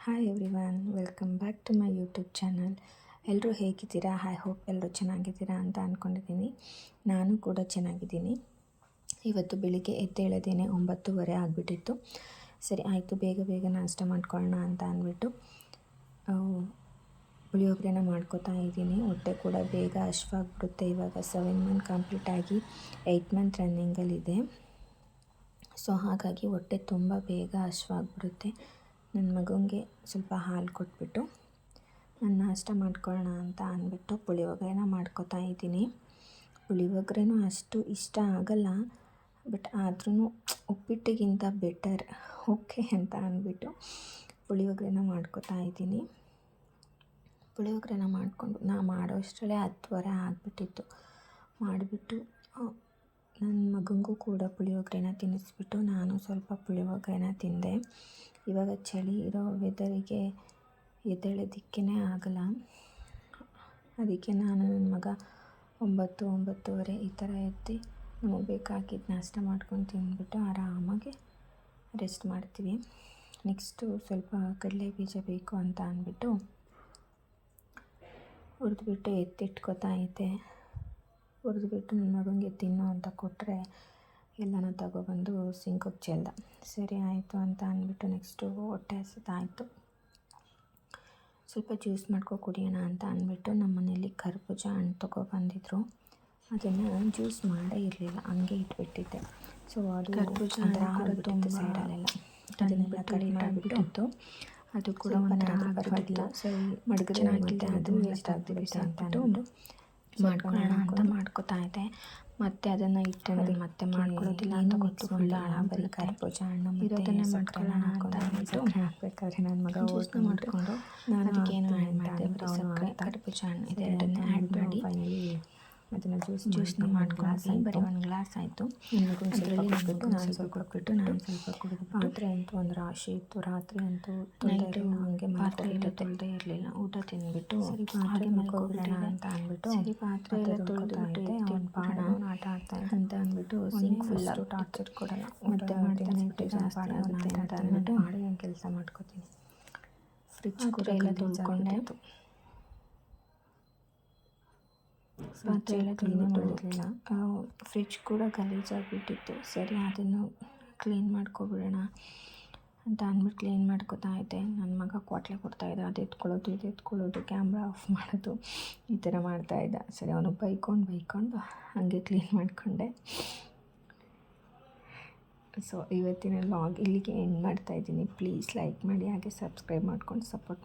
Hi everyone, welcome back to my YouTube channel. ಎಲ್ಲರೂ ಹೇಗಿದ್ದೀರಾ? I hope ಎಲ್ಲರೂ ಚೆನ್ನಾಗಿದ್ದೀರಾ ಅಂತ ಅಂದ್ಕೊಂಡಿದ್ದೀನಿ. ನಾನು ಕೂಡ ಚೆನ್ನಾಗಿದ್ದೀನಿ. ಇವತ್ತು ಬೆಳಿಗ್ಗೆ ಎದ್ದೇಳದೇನೆ 9:30 ಆಗಿಬಿಟ್ಟಿತ್ತು. ಸರಿ ಆಯಿತು, ಬೇಗ ನಾಷ್ಟ ಮಾಡ್ಕೊಳ್ಳೋಣ ಅಂತ ಅಂದ್ಬಿಟ್ಟು ಪುಳಿಯೋಗರೆನ ಮಾಡ್ಕೋತಾ ಇದ್ದೀನಿ. ಹೊಟ್ಟೆ ಕೂಡ ಬೇಗ ಹಶ್ವಾಗ್ಬಿಡುತ್ತೆ. ಇವಾಗ 7 ಮಂತ್ ಕಂಪ್ಲೀಟ್ ಆಗಿ 8 ಮಂತ್ ರನ್ನಿಂಗಲ್ಲಿದೆ. ಸೊ ಹಾಗಾಗಿ ಹೊಟ್ಟೆ ತುಂಬ ಬೇಗ ಹಶ್ವಾಗ್ಬಿಡುತ್ತೆ. ನನ್ನ ಮಗನಿಗೆ ಸ್ವಲ್ಪ ಹಾಲು ಕೊಟ್ಬಿಟ್ಟು ನಾನು ನಾಷ್ಟ ಮಾಡ್ಕೊಳ್ಳೋಣ ಅಂತ ಅಂದ್ಬಿಟ್ಟು ಪುಳಿಯೋಗರೆನ ಮಾಡ್ಕೋತಾ ಇದ್ದೀನಿ. ಪುಳಿಯೋಗರೆನೂ ಅಷ್ಟು ಇಷ್ಟ ಆಗಲ್ಲ, ಬಟ್ ಆದ್ರೂ ಉಪ್ಪಿಟ್ಟಿಗಿಂತ ಬೆಟರ್ ಓಕೆ ಅಂತ ಅಂದ್ಬಿಟ್ಟು ಪುಳಿಯೋಗರೆನ ಮಾಡ್ಕೋತಾ ಇದ್ದೀನಿ. ಪುಳಿಯೋಗರೆನ ಮಾಡಿಕೊಂಡು ನಾ ಮಾಡೋ ಅಷ್ಟರಲ್ಲೇ 10:30 ಆಗಿಬಿಟ್ಟಿತ್ತು. ಮಾಡಿಬಿಟ್ಟು ನನ್ನ ಮಗನಿಗೂ ಕೂಡ ಪುಳಿಯೋಗರೆನ ತಿನ್ನಿಸ್ಬಿಟ್ಟು ನಾನು ಸ್ವಲ್ಪ ಪುಳಿಯೋಗರೆನ ತಿಂದೆ. ಇವಾಗ ಚಳಿ ಇರೋ ವೆದರಿಗೆ ಎದ್ದೇಳೋದಕ್ಕೇ ಆಗಲ್ಲ. ಅದಕ್ಕೆ ನಾನು ನನ್ನ ಮಗ 9-9:30 ಈ ಥರ ಎದ್ದು ನಮಗೆ ಬೇಕಾಗಿದ್ದು ನಾಷ್ಟ ಮಾಡ್ಕೊಂಡು ತಿಂದ್ಬಿಟ್ಟು ಆರಾಮಾಗಿ ರೆಸ್ಟ್ ಮಾಡ್ತೀವಿ. ನೆಕ್ಸ್ಟು ಸ್ವಲ್ಪ ಕಡಲೆ ಬೀಜ ಬೇಕು ಅಂತ ಅಂದ್ಬಿಟ್ಟು ಹುರಿದ್ಬಿಟ್ಟು ಎತ್ತಿಟ್ಕೋತಾ ಇದ್ದೆ. ಹುರಿದ್ಬಿಟ್ಟು ನನ್ನ ಮಗನಿಗೆ ತಿನ್ನು ಅಂತ ಕೊಟ್ಟರೆ ಎಲ್ಲನೂ ತಗೊಬಂದು ಸಿಂಕಿಗೆ ಚೆಲ್ದ. ಸರಿ ಆಯಿತು ಅಂತ ಅಂದ್ಬಿಟ್ಟು ನೆಕ್ಸ್ಟು ಹೊಟ್ಟೆ ಹಸಿತಾಯಿತು. ಸ್ವಲ್ಪ ಜ್ಯೂಸ್ ಕುಡಿಯೋಣ ಅಂತ ಅಂದ್ಬಿಟ್ಟು ನಮ್ಮ ಮನೇಲಿ ಕರ್ಬೂಜ ಹಣ್ಣು ತೊಗೊಬಂದಿದ್ರು. ಅದನ್ನು ಜ್ಯೂಸ್ ಮಾಡೇ ಇರಲಿಲ್ಲ, ಹಂಗೆ ಇಟ್ಬಿಟ್ಟಿದ್ದೆ. ಸೊ ಅದು ಕರ್ಬೂಜ ತುಂಬ ಸೈಡಲ್ಲೆಲ್ಲ ಅದನ್ನೆಲ್ಲ ಕಟ್ ಮಾಡಿಬಿಟ್ಟಿತ್ತು. ಅದು ಕೂಡ ಒಂಥರ ಪರವಾಗಿಲ್ಲ, ಸರಿ ಮಡಗರೆ ಮತ್ತು ಅದು ವೇಸ್ಟ್ ಆಗ್ತಿರುತ್ತೆ ಅಂತ ಅಂದ್ಬಿಟ್ಟು ಮಾಡ್ಕೊಳ್ಳೋಣ ಅಂತ ಮಾಡ್ಕೋತಾ ಇದ್ದೆ. ಮತ್ತು ಅದನ್ನು ಇಟ್ಟು ಮತ್ತೆ ಮಾಡ್ಕೊಳ್ಳೋದಿಲ್ಲ ಅಂತ ಗೊತ್ತು. ಫುಲ್ ಬರೀ ಕರ್ಬೂಜ ಹಣ್ಣು ಇರೋದನ್ನೇ ಮಾಡ್ಕೊಳ್ಳೋಣ ಅಂತ ಅಂದ್ಬಿಟ್ಟು ಹಾಕಬೇಕಾದ್ರೆ ನನ್ನ ಮಗ ಯೋಚನೆ ಮಾಡಿಕೊಂಡು ನಾನು ಅದಕ್ಕೇನು ಆ್ಯಡ್ ಮಾಡಿದೆ, ಬರೀ ಸಕ್ಕರೆ ಕರ್ಬೂಜ ಹಣ್ಣು ಇದೆರಡನ್ನೇ ಆ್ಯಡ್ ಮಾಡಿ ಫೈನಲಿ ಅದನ್ನು ಜ್ಯೂಸ್ನ ಮಾಡ್ಕೊಂಡು ಬರೀ 1 ಗ್ಲಾಸ್ ಆಯಿತು. ಅದರಲ್ಲಿ ನಾನು ಸ್ವಲ್ಪ ಕೊಟ್ಬಿಟ್ಟು ನಾನು ಸ್ವಲ್ಪ ಕುಡಿದು ಪಾತ್ರೆ ಅಂತೂ ಒಂದು ರಾಶಿ ಇತ್ತು. ರಾತ್ರಿ ಅಂತೂ ನೈಟು ಹಂಗೆ ಪಾತ್ರೆ ಎಲ್ಲ ತೊಳೆದೇ ಇರಲಿಲ್ಲ. ಊಟ ತಿಂದ್ಬಿಟ್ಟು ಸರಿ ಪಾತ್ರೆ ಮಲ್ಕೋಬಿಡೋಣ ಅಂತ ಅಂದ್ಬಿಟ್ಟು ಸರಿ ಪಾತ್ರೆ ಎಲ್ಲ ತೊಳೆದುಬಿಟ್ಟು ಅವ್ನು ಪಾಡ ಆಟ ಆಡ್ತಾನೆ ಅಂತ ಅಂದ್ಬಿಟ್ಟು ಸಿಂಕ್ ಫುಲ್ ಟಾರ್ಚರ್ ಕೊಡಲ್ಲ, ಮತ್ತೆ ಮಾಡ್ತಾನೆ ಜಾಸ್ತಿ ಆಗುತ್ತೆ ಅಂತ ಅಂದ್ಬಿಟ್ಟು ಮಾಡಿ ನಾನು ಕೆಲಸ ಮಾಡ್ಕೋತೀನಿ. ಫ್ರಿಜ್ ಕೂಡ ಎಲ್ಲ ತೊಳ್ಕೊಂಡೆ, ಪಾತ್ರೆ ಎಲ್ಲ ಕ್ಲೀನ್ ಮಾಡಿರಲಿಲ್ಲ. ಫ್ರಿಜ್ ಕೂಡ ಗಲೀಜಾಗಿಬಿಟ್ಟಿತ್ತು. ಸರಿ ಅದನ್ನು ಕ್ಲೀನ್ ಮಾಡ್ಕೊಬಿಡೋಣ ಅಂತ ಅಂದ್ಬಿಟ್ಟು ಕ್ಲೀನ್ ಮಾಡ್ಕೋತಾ ಇದ್ದೆ. ನನ್ನ ಮಗ ಕ್ವಾಟ್ಲೆ ಕೊಡ್ತಾಯಿದ್ದ, ಅದು ಎತ್ಕೊಳ್ಳೋದು ಇದು ಎತ್ಕೊಳ್ಳೋದು, ಕ್ಯಾಮ್ರಾ ಆಫ್ ಮಾಡೋದು, ಈ ಥರ ಮಾಡ್ತಾಯಿದ್ದ. ಸರಿ ಅವನು ಬೈಕೊಂಡು ಹಾಗೆ ಕ್ಲೀನ್ ಮಾಡಿಕೊಂಡೆ. ಸೊ ಇವತ್ತಿನ ವ್ಲಾಗ್ ಇಲ್ಲಿಗೆ ಎಂಡ್ ಮಾಡ್ತಾಯಿದ್ದೀನಿ. ಪ್ಲೀಸ್ ಲೈಕ್ ಮಾಡಿ, ಹಾಗೆ ಸಬ್ಸ್ಕ್ರೈಬ್ ಮಾಡ್ಕೊಂಡು ಸಪೋರ್ಟ್ ಮಾಡಿ.